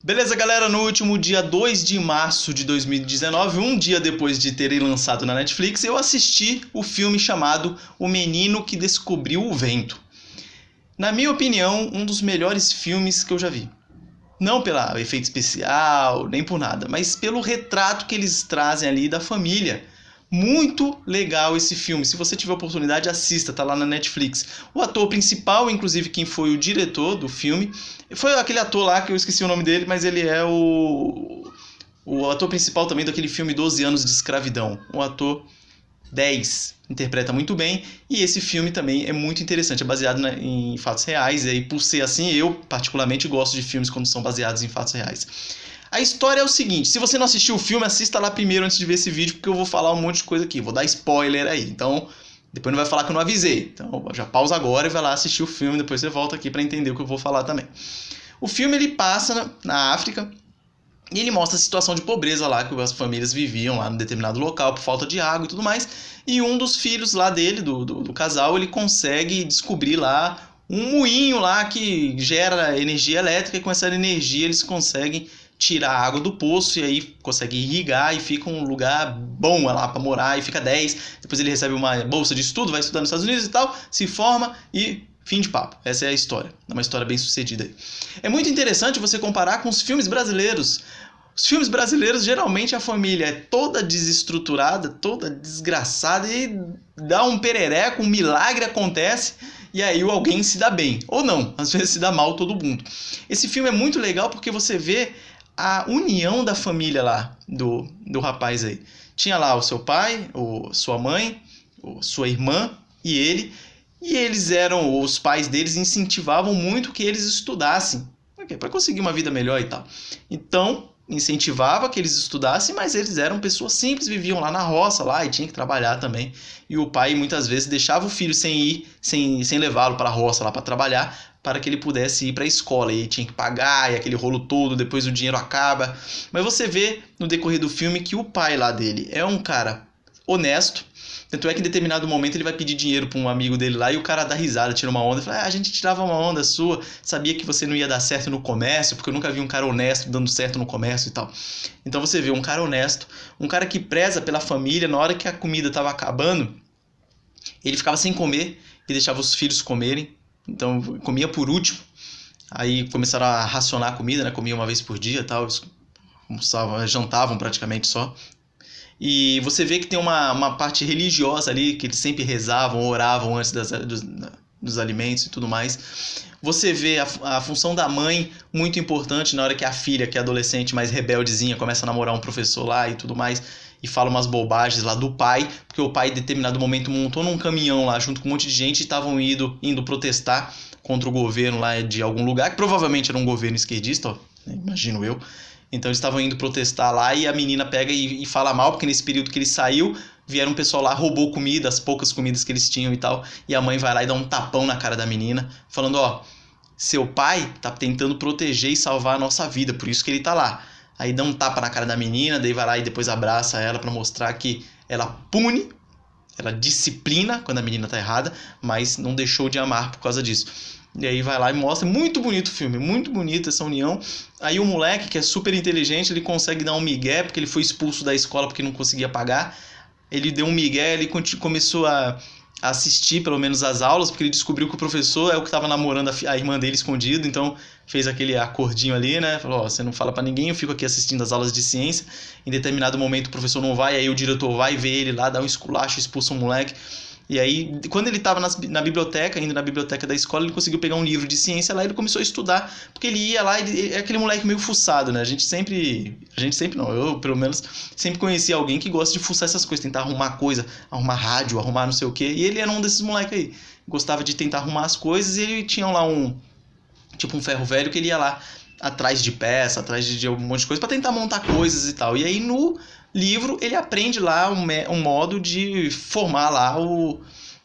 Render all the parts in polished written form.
Beleza, galera? No último dia 2 de março de 2019, um dia depois de terem lançado na Netflix, eu assisti o filme chamado O Menino que Descobriu o Vento. Na minha opinião, um dos melhores filmes que eu já vi. Não pelo efeito especial, nem por nada, mas pelo retrato que eles trazem ali da família. Muito legal esse filme. Se você tiver oportunidade, assista, tá lá na Netflix. O ator principal, inclusive quem foi o diretor do filme, foi aquele ator lá que eu esqueci o nome dele, mas ele é o ator principal também daquele filme 12 anos de escravidão. O ator 10 interpreta muito bem, e esse filme também é muito interessante, é baseado em fatos reais, e por ser assim, eu particularmente gosto de filmes quando são baseados em fatos reais. A história é o seguinte: se você não assistiu o filme, assista lá primeiro antes de ver esse vídeo, porque eu vou falar um monte de coisa aqui, vou dar spoiler aí, então depois não vai falar que eu não avisei. Então já pausa agora e vai lá assistir o filme, depois você volta aqui para entender o que eu vou falar também. O filme ele passa na África, e ele mostra a situação de pobreza lá que as famílias viviam lá num determinado local por falta de água e tudo mais. E um dos filhos lá dele, do casal, ele consegue descobrir lá um moinho lá que gera energia elétrica, e com essa energia eles conseguem tirar a água do poço e aí consegue irrigar e fica um lugar bom lá para morar e fica 10. Depois ele recebe uma bolsa de estudo, vai estudar nos Estados Unidos e tal, se forma e fim de papo. Essa é a história. É uma história bem sucedida aí. É muito interessante você comparar com os filmes brasileiros. Os filmes brasileiros, geralmente a família é toda desestruturada, toda desgraçada e dá um perereco, um milagre acontece e aí alguém se dá bem. Ou não, às vezes se dá mal todo mundo. Esse filme é muito legal porque você vê a união da família lá, do rapaz aí. Tinha lá o seu pai, sua mãe, sua irmã e ele. E os pais deles incentivavam muito que eles estudassem, para conseguir uma vida melhor e tal. Então, incentivava que eles estudassem, mas eles eram pessoas simples, viviam lá na roça lá e tinham que trabalhar também. E o pai muitas vezes deixava o filho sem levá-lo para a roça lá para trabalhar, para que ele pudesse ir para a escola. E tinha que pagar, e aquele rolo todo, depois o dinheiro acaba. Mas você vê no decorrer do filme que o pai lá dele é um cara honesto. Tanto é que em determinado momento ele vai pedir dinheiro para um amigo dele lá e o cara dá risada, tira uma onda. Fala, a gente tirava uma onda sua, sabia que você não ia dar certo no comércio, porque eu nunca vi um cara honesto dando certo no comércio e tal. Então você vê um cara honesto, um cara que preza pela família. Na hora que a comida estava acabando, ele ficava sem comer e deixava os filhos comerem. Então comia por último. Aí começaram a racionar a comida, né? Comia uma vez por dia e tal, jantavam praticamente só. E você vê que tem uma parte religiosa ali, que eles sempre rezavam, oravam antes dos alimentos e tudo mais. Você vê a função da mãe muito importante na hora que a filha, que é adolescente, mais rebeldezinha, começa a namorar um professor lá e tudo mais, e fala umas bobagens lá do pai, porque o pai em determinado momento montou num caminhão lá junto com um monte de gente e estavam indo protestar contra o governo lá de algum lugar, que provavelmente era um governo esquerdista, ó, imagino eu. Então eles estavam indo protestar lá e a menina pega e fala mal, porque nesse período que ele saiu, vieram um pessoal lá, roubou comida, as poucas comidas que eles tinham e tal, e a mãe vai lá e dá um tapão na cara da menina, falando, ó, seu pai tá tentando proteger e salvar a nossa vida, por isso que ele tá lá. Aí dá um tapa na cara da menina, daí vai lá e depois abraça ela pra mostrar que ela pune, ela disciplina quando a menina tá errada, mas não deixou de amar por causa disso. E aí vai lá e mostra, muito bonito o filme, muito bonita essa união. Aí o moleque, que é super inteligente, ele consegue dar um migué, porque ele foi expulso da escola porque não conseguia pagar. Ele deu um migué, ele começou a assistir pelo menos as aulas, porque ele descobriu que o professor é o que estava namorando a irmã dele escondido, então fez aquele acordinho ali, né? Falou, ó, você não fala pra ninguém, eu fico aqui assistindo as aulas de ciência. Em determinado momento o professor não vai, aí o diretor vai ver ele lá, dá um esculacho, expulsa o moleque. E aí, quando ele estava na biblioteca, indo na biblioteca da escola, ele conseguiu pegar um livro de ciência lá e ele começou a estudar, porque ele ia lá, ele é aquele moleque meio fuçado, né? A gente sempre não, eu pelo menos sempre conheci alguém que gosta de fuçar essas coisas, tentar arrumar coisa, arrumar rádio, arrumar não sei o quê, e ele era um desses moleques aí, gostava de tentar arrumar as coisas, e ele tinha lá um ferro velho que ele ia lá atrás de peça, atrás de um monte de coisa para tentar montar coisas e tal. E aí no livro ele aprende lá um modo de formar lá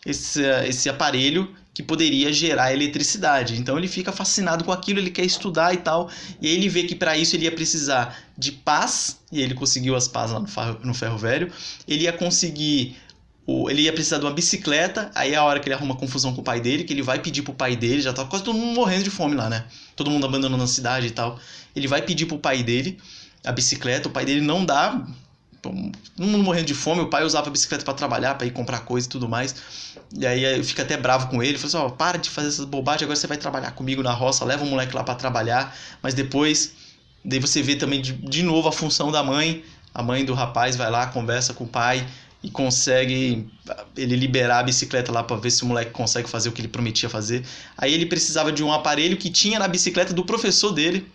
esse aparelho que poderia gerar eletricidade. Então ele fica fascinado com aquilo, ele quer estudar e tal. E aí ele vê que para isso ele ia precisar de pás, e ele conseguiu as pás lá no ferro velho. Ele ia conseguir ele ia precisar de uma bicicleta, aí é a hora que ele arruma confusão com o pai dele, que ele vai pedir pro pai dele, já tá quase todo mundo morrendo de fome lá, né? Todo mundo abandonando a cidade e tal. Ele vai pedir pro pai dele a bicicleta, o pai dele não dá, todo mundo morrendo de fome, o pai usava a bicicleta para trabalhar, para ir comprar coisa e tudo mais. E aí fica até bravo com ele, fala assim, ó, para de fazer essas bobagens, agora você vai trabalhar comigo na roça, leva o moleque lá para trabalhar, mas depois, daí você vê também de novo a função da mãe, a mãe do rapaz vai lá, conversa com o pai, e consegue ele liberar a bicicleta lá para ver se o moleque consegue fazer o que ele prometia fazer. Aí ele precisava de um aparelho que tinha na bicicleta do professor dele,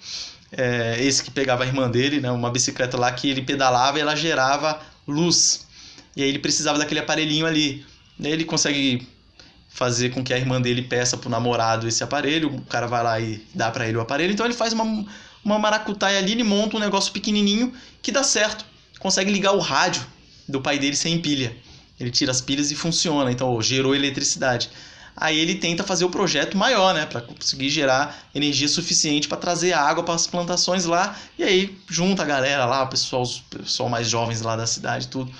esse que pegava a irmã dele, né? Uma bicicleta lá que ele pedalava e ela gerava luz. E aí ele precisava daquele aparelhinho ali. Daí ele consegue fazer com que a irmã dele peça pro namorado esse aparelho, o cara vai lá e dá para ele o aparelho. Então ele faz uma maracutaia ali, ele monta um negócio pequenininho que dá certo. Consegue ligar o rádio do pai dele sem pilha. Ele tira as pilhas e funciona, então gerou eletricidade. Aí ele tenta fazer o projeto maior, né, para conseguir gerar energia suficiente para trazer água para as plantações lá, e aí junta a galera lá, o pessoal mais jovens lá da cidade, tudo.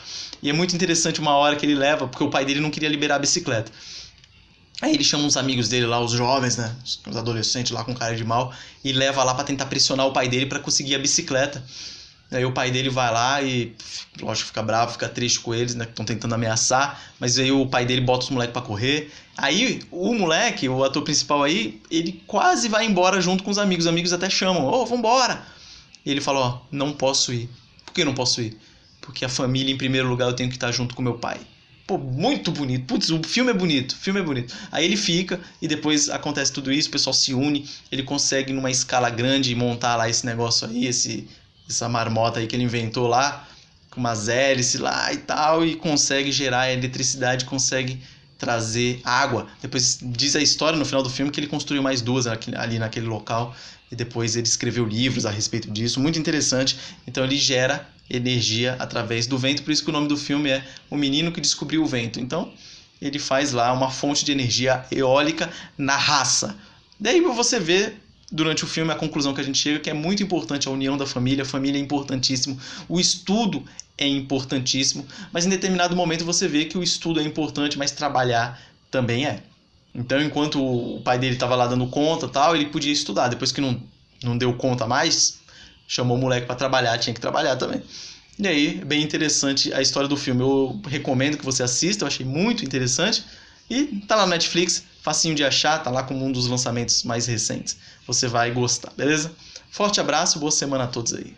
E é muito interessante uma hora que ele leva, porque o pai dele não queria liberar a bicicleta. Aí ele chama uns amigos dele lá, os jovens, né, os adolescentes lá com cara de mal, e leva lá para tentar pressionar o pai dele para conseguir a bicicleta. Aí o pai dele vai lá e, lógico, fica bravo, fica triste com eles, né, que estão tentando ameaçar, mas aí o pai dele bota os moleques pra correr. Aí o moleque, o ator principal aí, ele quase vai embora junto com os amigos até chamam, ô, vambora! E ele fala, ó, não posso ir. Por que não posso ir? Porque a família, em primeiro lugar, eu tenho que estar junto com meu pai. Pô, muito bonito. Putz, o filme é bonito, Aí ele fica e depois acontece tudo isso, o pessoal se une, ele consegue numa escala grande montar lá esse negócio aí, essa marmota aí que ele inventou lá, com umas hélices lá e tal, e consegue gerar eletricidade, consegue trazer água. Depois diz a história no final do filme que ele construiu mais duas ali naquele local, e depois ele escreveu livros a respeito disso, muito interessante. Então ele gera energia através do vento, por isso que o nome do filme é O Menino que Descobriu o Vento. Então ele faz lá uma fonte de energia eólica na raça. Daí você vê durante o filme a conclusão que a gente chega, que é muito importante a união da família, a família é importantíssimo, o estudo é importantíssimo, mas em determinado momento você vê que o estudo é importante, mas trabalhar também é. Então, enquanto o pai dele estava lá dando conta, tal, ele podia estudar. Depois que não deu conta mais, chamou o moleque para trabalhar, tinha que trabalhar também. E aí, bem interessante a história do filme. Eu recomendo que você assista, eu achei muito interessante. E tá lá no Netflix, facinho de achar, tá lá como um dos lançamentos mais recentes. Você vai gostar, beleza? Forte abraço, boa semana a todos aí.